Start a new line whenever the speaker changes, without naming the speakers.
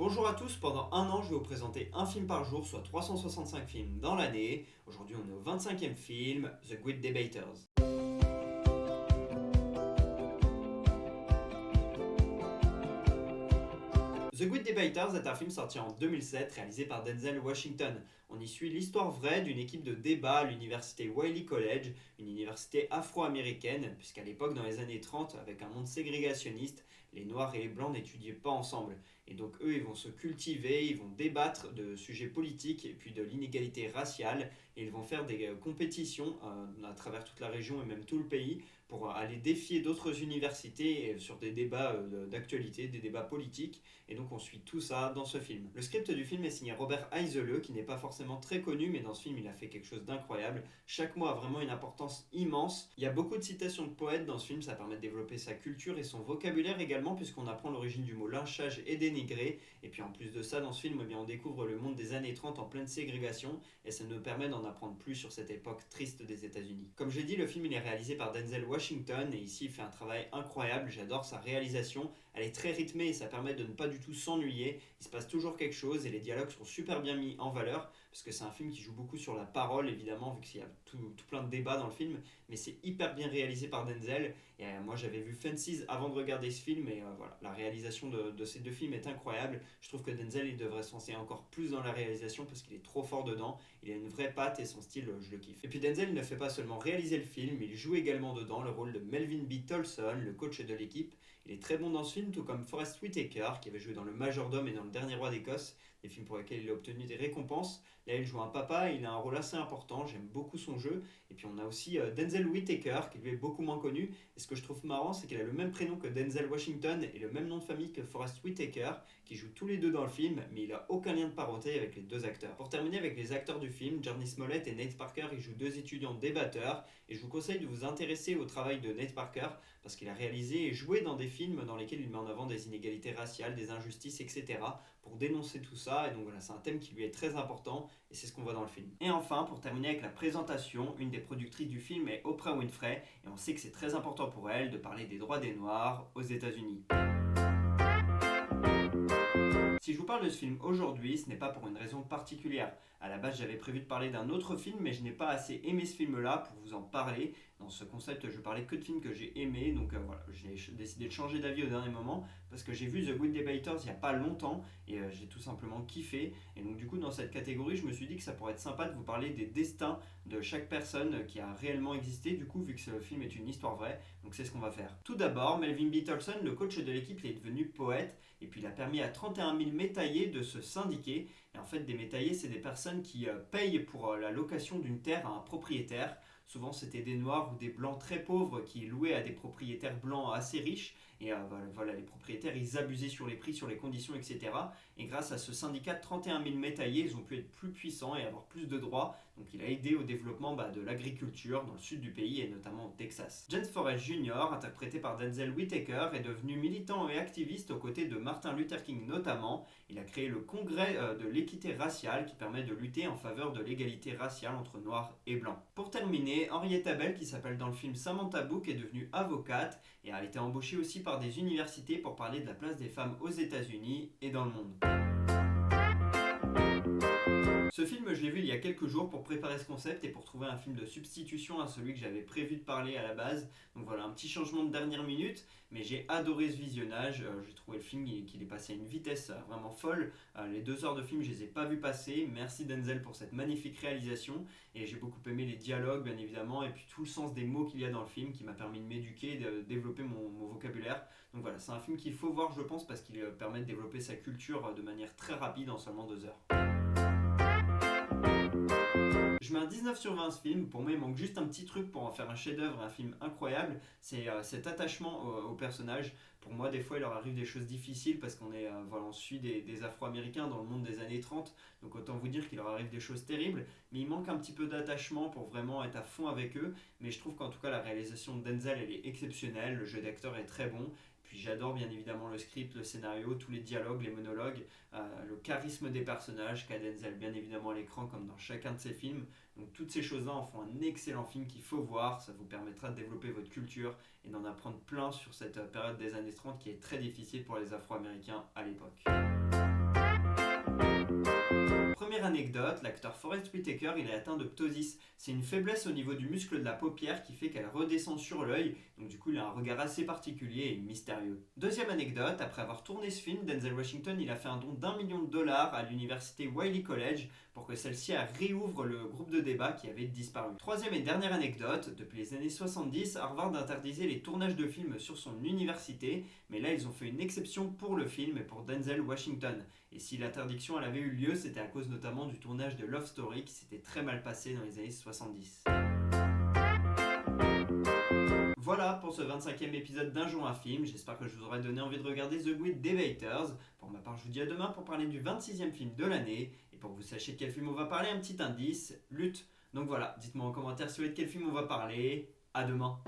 Bonjour à tous, pendant un an je vais vous présenter un film par jour, soit 365 films dans l'année. Aujourd'hui on est au 25e film, The Great Debaters. The Good Debaters est un film sorti en 2007 réalisé par Denzel Washington. On y suit l'histoire vraie d'une équipe de débat à l'université Wiley College, une université afro-américaine, puisqu'à l'époque, dans les années 30, avec un monde ségrégationniste, les noirs et les blancs n'étudiaient pas ensemble. Et donc eux, ils vont se cultiver, ils vont débattre de sujets politiques et puis de l'inégalité raciale, et ils vont faire des compétitions à travers toute la région et même tout le pays pour aller défier d'autres universités sur des débats d'actualité, des débats politiques. Et donc on suit tout ça dans ce film. Le script du film est signé Robert Eisele, qui n'est pas forcément très connu, mais dans ce film il a fait quelque chose d'incroyable. Chaque mot a vraiment une importance immense. Il y a beaucoup de citations de poètes dans ce film, ça permet de développer sa culture et son vocabulaire également, puisqu'on apprend l'origine du mot lynchage et dénigré. Et puis en plus de ça, dans ce film, on découvre le monde des années 30 en pleine ségrégation, et ça nous permet d'en apprendre plus sur cette époque triste des États-Unis. Comme j'ai dit, le film il est réalisé par Denzel Washington, et ici il fait un travail incroyable, j'adore sa réalisation, elle est très rythmée et ça permet de ne pas du tout s'ennuyer, il se passe toujours quelque chose et les dialogues sont super bien mis en valeur, parce que c'est un film qui joue beaucoup sur la parole évidemment, vu qu'il y a tout plein de débats dans le film, mais c'est hyper bien réalisé par Denzel, et moi j'avais vu Fences avant de regarder ce film, et voilà, la réalisation de ces deux films est incroyable. Je trouve que Denzel il devrait se lancer encore plus dans la réalisation parce qu'il est trop fort dedans, il a une vraie patte et son style je le kiffe. Et puis Denzel ne fait pas seulement réaliser le film, il joue également dedans le rôle de Melvin B. Tolson, le coach de l'équipe. Il est très bon dans ce film, tout comme Forest Whitaker qui avait joué dans Le Majordome et dans Le Dernier Roi d'Écosse, des films pour lesquels il a obtenu des récompenses. Là il joue un papa et il a un rôle assez important, j'aime beaucoup son jeu. Et puis on a aussi Denzel Whitaker qui lui est beaucoup moins connu, et ce que je trouve marrant c'est qu'il a le même prénom que Denzel Washington et le même nom de famille que Forest Whitaker, qui jouent tous les deux dans le film, mais il a aucun lien de parenté avec les deux acteurs. Pour terminer avec les acteurs du film, Journey Smollett et Nate Parker, ils jouent deux étudiants débatteurs, et je vous conseille de vous intéresser au travail de Nate Parker, parce qu'il a réalisé et joué dans des films dans lesquels il met en avant des inégalités raciales, des injustices, etc. pour dénoncer tout ça, et donc voilà, c'est un thème qui lui est très important, et c'est ce qu'on voit dans le film. Et enfin, pour terminer avec la présentation, une des productrices du film est Oprah Winfrey, et on sait que c'est très important pour elle de parler des droits des Noirs aux États-Unis. Si je vous parle de ce film aujourd'hui, ce n'est pas pour une raison particulière. À la base, j'avais prévu de parler d'un autre film, mais je n'ai pas assez aimé ce film-là pour vous en parler. Dans ce concept, je parlais que de films que j'ai aimés, donc voilà, j'ai décidé de changer d'avis au dernier moment, parce que j'ai vu The Good Debaters il n'y a pas longtemps, et j'ai tout simplement kiffé. Et donc du coup, dans cette catégorie, je me suis dit que ça pourrait être sympa de vous parler des destins de chaque personne qui a réellement existé, du coup, vu que ce film est une histoire vraie, donc c'est ce qu'on va faire. Tout d'abord, Melvin B. Tolson, le coach de l'équipe, il est devenu poète, et puis il a permis à 31 000 métayers de se syndiquer. Et en fait, des métayers, c'est des personnes qui payent pour la location d'une terre à un propriétaire. Souvent, c'était des noirs ou des blancs très pauvres qui louaient à des propriétaires blancs assez riches. Et voilà, les propriétaires, ils abusaient sur les prix, sur les conditions, etc. Et grâce à ce syndicat de 31 000 métayers, ils ont pu être plus puissants et avoir plus de droits. Donc il a aidé au développement de l'agriculture dans le sud du pays et notamment au Texas. James Forrest Jr., interprété par Denzel Whitaker, est devenu militant et activiste aux côtés de Martin Luther King notamment. Il a créé le Congrès de l'équité raciale qui permet de lutter en faveur de l'égalité raciale entre noirs et blancs. Pour terminer, Henrietta Bell, qui s'appelle dans le film Samantha Book, est devenue avocate et a été embauchée aussi par des universités pour parler de la place des femmes aux États-Unis et dans le monde. Ce film, je l'ai vu il y a quelques jours pour préparer ce concept et pour trouver un film de substitution à celui que j'avais prévu de parler à la base. Donc voilà, un petit changement de dernière minute, mais j'ai adoré ce visionnage. J'ai trouvé le film qu'il est passé à une vitesse vraiment folle. Les 2 heures de film, je les ai pas vus passer. Merci Denzel pour cette magnifique réalisation. Et j'ai beaucoup aimé les dialogues, bien évidemment, et puis tout le sens des mots qu'il y a dans le film qui m'a permis de m'éduquer et de développer mon vocabulaire. Donc voilà, c'est un film qu'il faut voir, je pense, parce qu'il permet de développer sa culture de manière très rapide en seulement 2 heures. Je mets un 19 sur 20 à ce film. Pour moi, il manque juste un petit truc pour en faire un chef-d'œuvre, un film incroyable. C'est cet attachement au personnage. Pour moi, des fois, il leur arrive des choses difficiles parce on suit des Afro-Américains dans le monde des années 30. Donc autant vous dire qu'il leur arrive des choses terribles. Mais il manque un petit peu d'attachement pour vraiment être à fond avec eux. Mais je trouve qu'en tout cas, la réalisation de Denzel, elle est exceptionnelle. Le jeu d'acteur est très bon. Puis j'adore bien évidemment le script, le scénario, tous les dialogues, les monologues, le charisme des personnages qu'a Denzel bien évidemment à l'écran comme dans chacun de ses films. Donc toutes ces choses-là en font un excellent film qu'il faut voir, ça vous permettra de développer votre culture et d'en apprendre plein sur cette période des années 30 qui est très difficile pour les Afro-Américains à l'époque. anecdote, l'acteur Forest Whitaker il est atteint de ptosis. C'est une faiblesse au niveau du muscle de la paupière qui fait qu'elle redescend sur l'œil, donc du coup il a un regard assez particulier et mystérieux. Deuxième anecdote, après avoir tourné ce film, Denzel Washington il a fait un don d'$1 million à l'université Wiley College pour que celle-ci réouvre le groupe de débat qui avait disparu. Troisième et dernière anecdote, depuis les années 70, Harvard interdisait les tournages de films sur son université, mais là ils ont fait une exception pour le film et pour Denzel Washington. Et si l'interdiction elle avait eu lieu, c'était à cause notamment du tournage de Love Story qui s'était très mal passé dans les années 70. Voilà pour ce 25e épisode d'Un jour un film, j'espère que je vous aurai donné envie de regarder The Great Debaters. Pour ma part, je vous dis à demain pour parler du 26e film de l'année, et pour que vous sachiez de quel film on va parler, un petit indice, Lutte. Donc voilà, dites-moi en commentaire si vous voulez de quel film on va parler, à demain.